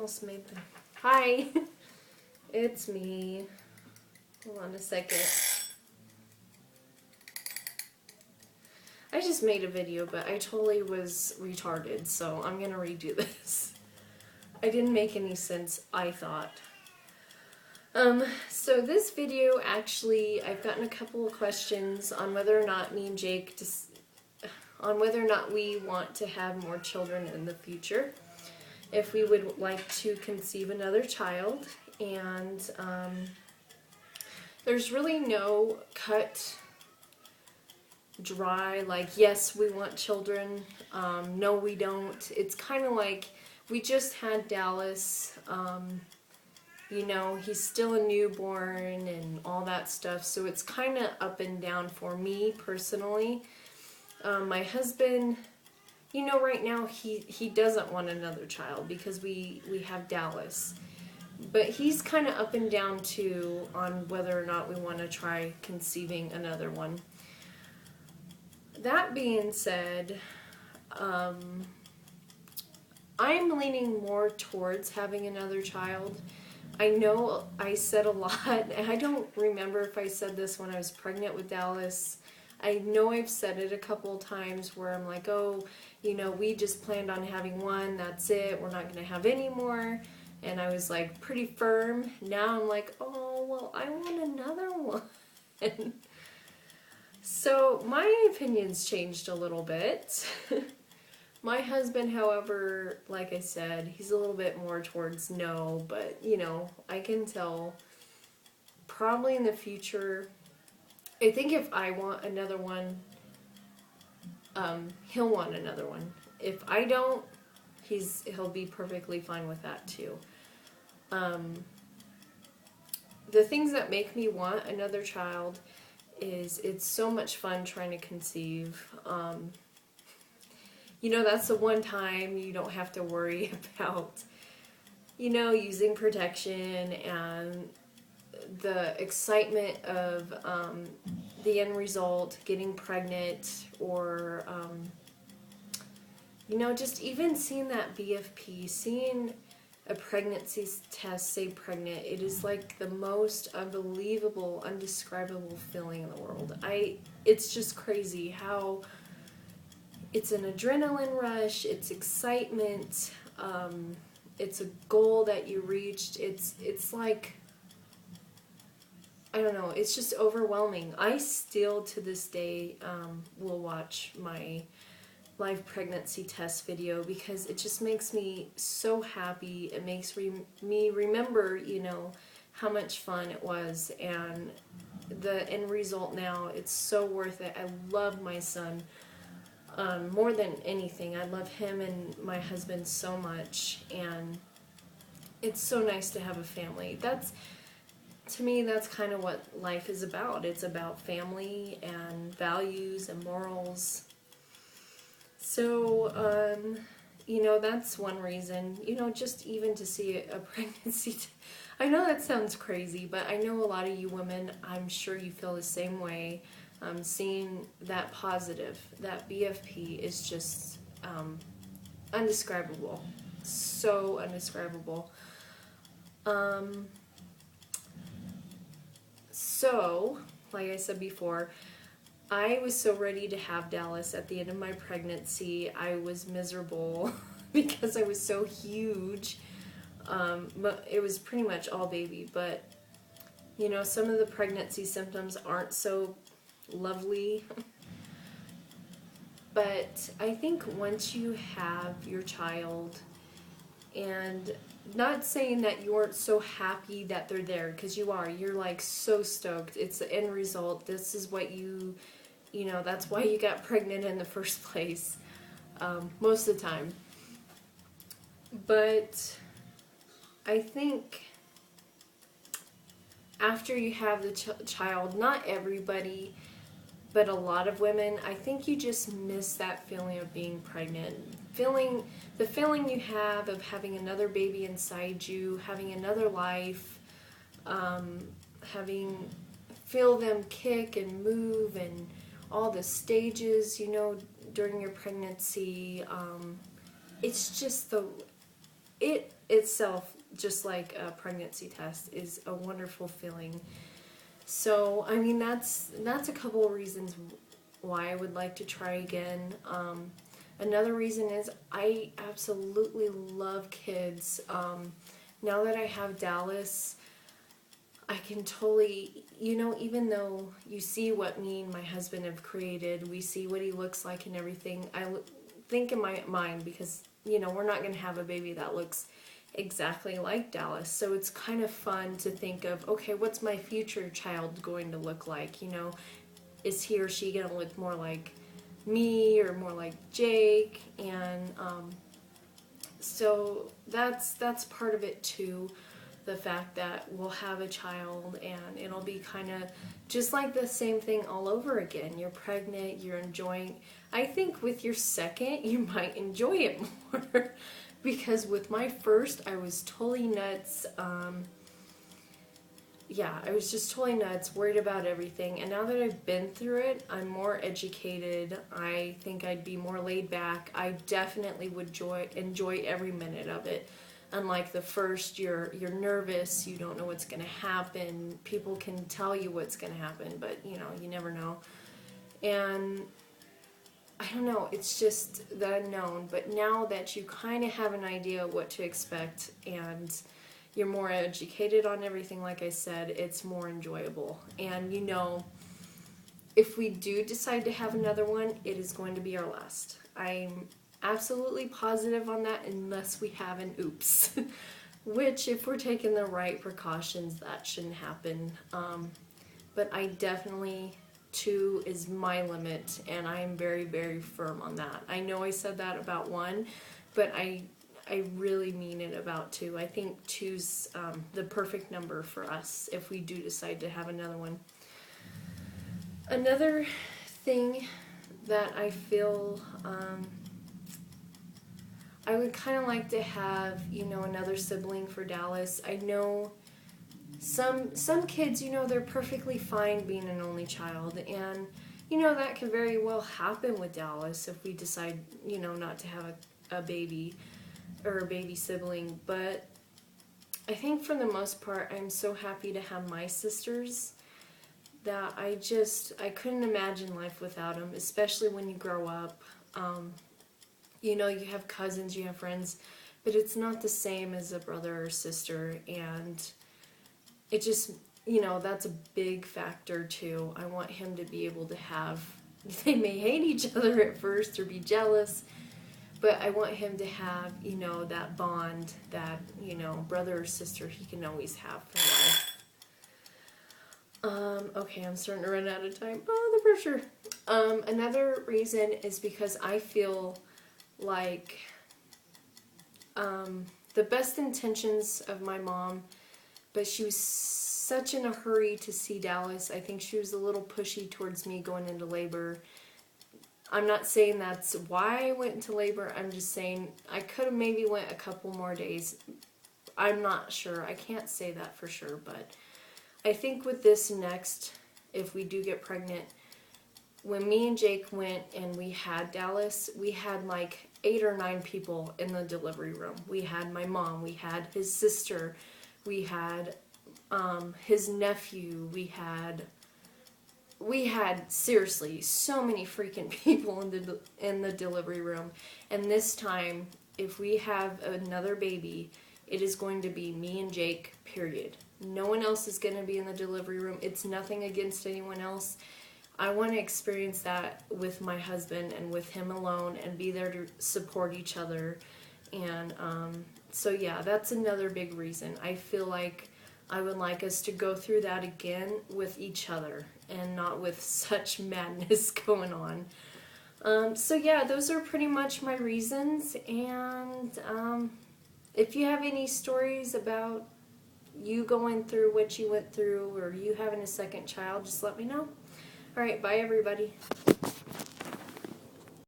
almost made them. Hi, it's me. Hold on a second. I just made a video, but I totally was retarded, so I'm gonna redo this. I didn't make any sense, I thought. So this video, actually, I've gotten a couple of questions on whether or not me and Jake, on whether or not we want to have more children in the future, if we would like to conceive another child, and there's really no cut, dry, like, yes, we want children, no, we don't. It's kind of like, we just had Dallas, you know, he's still a newborn and all that stuff, so it's kind of up and down for me personally. My husband, you know, right now he doesn't want another child because we have Dallas, but he's kind of up and down too on whether or not we want to try conceiving another one. That being said, I'm leaning more towards having another child. I know I said a lot, and I don't remember if I said this when I was pregnant with Dallas. I know I've said it a couple of times where I'm like, oh, you know, we just planned on having one, that's it, we're not going to have any more. And I was like pretty firm. Now I'm like, oh, well, I want another one. So my opinion's changed a little bit. My husband, however, like I said, he's a little bit more towards no, but, you know, I can tell probably in the future, I think if I want another one, he'll want another one. If I don't, he'll be perfectly fine with that too. The things that make me want another child is it's so much fun trying to conceive. You know, that's the one time you don't have to worry about, you know, using protection and the excitement of the end result, getting pregnant, or, you know, just even seeing that BFP, seeing a pregnancy test say pregnant, it is like the most unbelievable, undescribable feeling in the world. It's just crazy how it's an adrenaline rush, it's excitement, it's a goal that you reached, it's like, I don't know, it's just overwhelming. I still, to this day, will watch my live pregnancy test video because it just makes me so happy. It makes me remember, you know, how much fun it was, and the end result now, it's so worth it. I love my son more than anything. I love him and my husband so much, and it's so nice to have a family. To me, that's kind of what life is about. It's about family and values and morals. So, you know, that's one reason, you know, just even to see a pregnancy. I know that sounds crazy, but I know a lot of you women, I'm sure you feel the same way. Seeing that positive, that BFP is just undescribable. So undescribable. So, like I said before, I was so ready to have Dallas at the end of my pregnancy. I was miserable because I was so huge. But it was pretty much all baby, but, you know, some of the pregnancy symptoms aren't so lovely. But I think once you have your child, and not saying that you aren't so happy that they're there, because you are. You're like so stoked. It's the end result. This is what you know, that's why you got pregnant in the first place, most of the time. But I think after you have the child, not everybody, but a lot of women, I think you just miss that feeling of being pregnant. The feeling you have of having another baby inside you, having another life, feel them kick and move, and all the stages, you know, during your pregnancy. It's just it itself, just like a pregnancy test, is a wonderful feeling. So, I mean, that's a couple of reasons why I would like to try again. Another reason is I absolutely love kids. Now that I have Dallas, I can totally, even though you see what me and my husband have created, we see what he looks like and everything, think in my mind, because, we're not going to have a baby that looks exactly like Dallas. So it's kind of fun to think of, okay, what's my future child going to look like? Is he or she going to look more like me or more like Jake? And so that's part of it too. The fact that we'll have a child and it'll be kind of just like the same thing all over again. You're pregnant, you're enjoying. I think with your second, you might enjoy it more. Because with my first, I was totally nuts. I was just totally nuts, worried about everything. And now that I've been through it, I'm more educated. I think I'd be more laid back. I definitely would enjoy every minute of it. Unlike the first, you're nervous, you don't know what's going to happen. People can tell you what's going to happen, but you never know. And I don't know, it's just the unknown. But now that you kind of have an idea of what to expect and you're more educated on everything, like I said, it's more enjoyable. And if we do decide to have another one, it is going to be our last. I'm absolutely positive on that, unless we have an oops. Which, if we're taking the right precautions, that shouldn't happen. But I definitely, 2 is my limit, and I am very, very firm on that. I know I said that about 1, but I really mean it about 2. I think 2's the perfect number for us if we do decide to have another one. Another thing that I feel I would kind of like to have, another sibling for Dallas. I know some kids, they're perfectly fine being an only child, and that can very well happen with Dallas if we decide, not to have a baby or a baby sibling. But I think for the most part, I'm so happy to have my sisters that I couldn't imagine life without them, especially when you grow up. You have cousins, you have friends, but it's not the same as a brother or sister, and it just, that's a big factor too. I want him to be able to have, they may hate each other at first or be jealous, but I want him to have, that bond that, brother or sister he can always have for life. Okay, I'm starting to run out of time. Oh, the pressure. Another reason is because I feel like the best intentions of my mom, but she was such in a hurry to see Dallas. I think she was a little pushy towards me going into labor. I'm not saying that's why I went into labor. I'm just saying I could have maybe went a couple more days. I'm not sure. I can't say that for sure, but I think with this next, if we do get pregnant, when me and Jake went and we had Dallas, we had like 8 or 9 people in the delivery room. We had my mom, we had his sister, we had his nephew, we had seriously so many freaking people in the delivery room. And this time, if we have another baby, it is going to be me and Jake, period. No one else is going to be in the delivery room. It's nothing against anyone else. I want to experience that with my husband and with him alone and be there to support each other. And so yeah, that's another big reason. I feel like I would like us to go through that again with each other and not with such madness going on. So yeah, those are pretty much my reasons. And if you have any stories about you going through what you went through or you having a second child, just let me know. All right, bye everybody.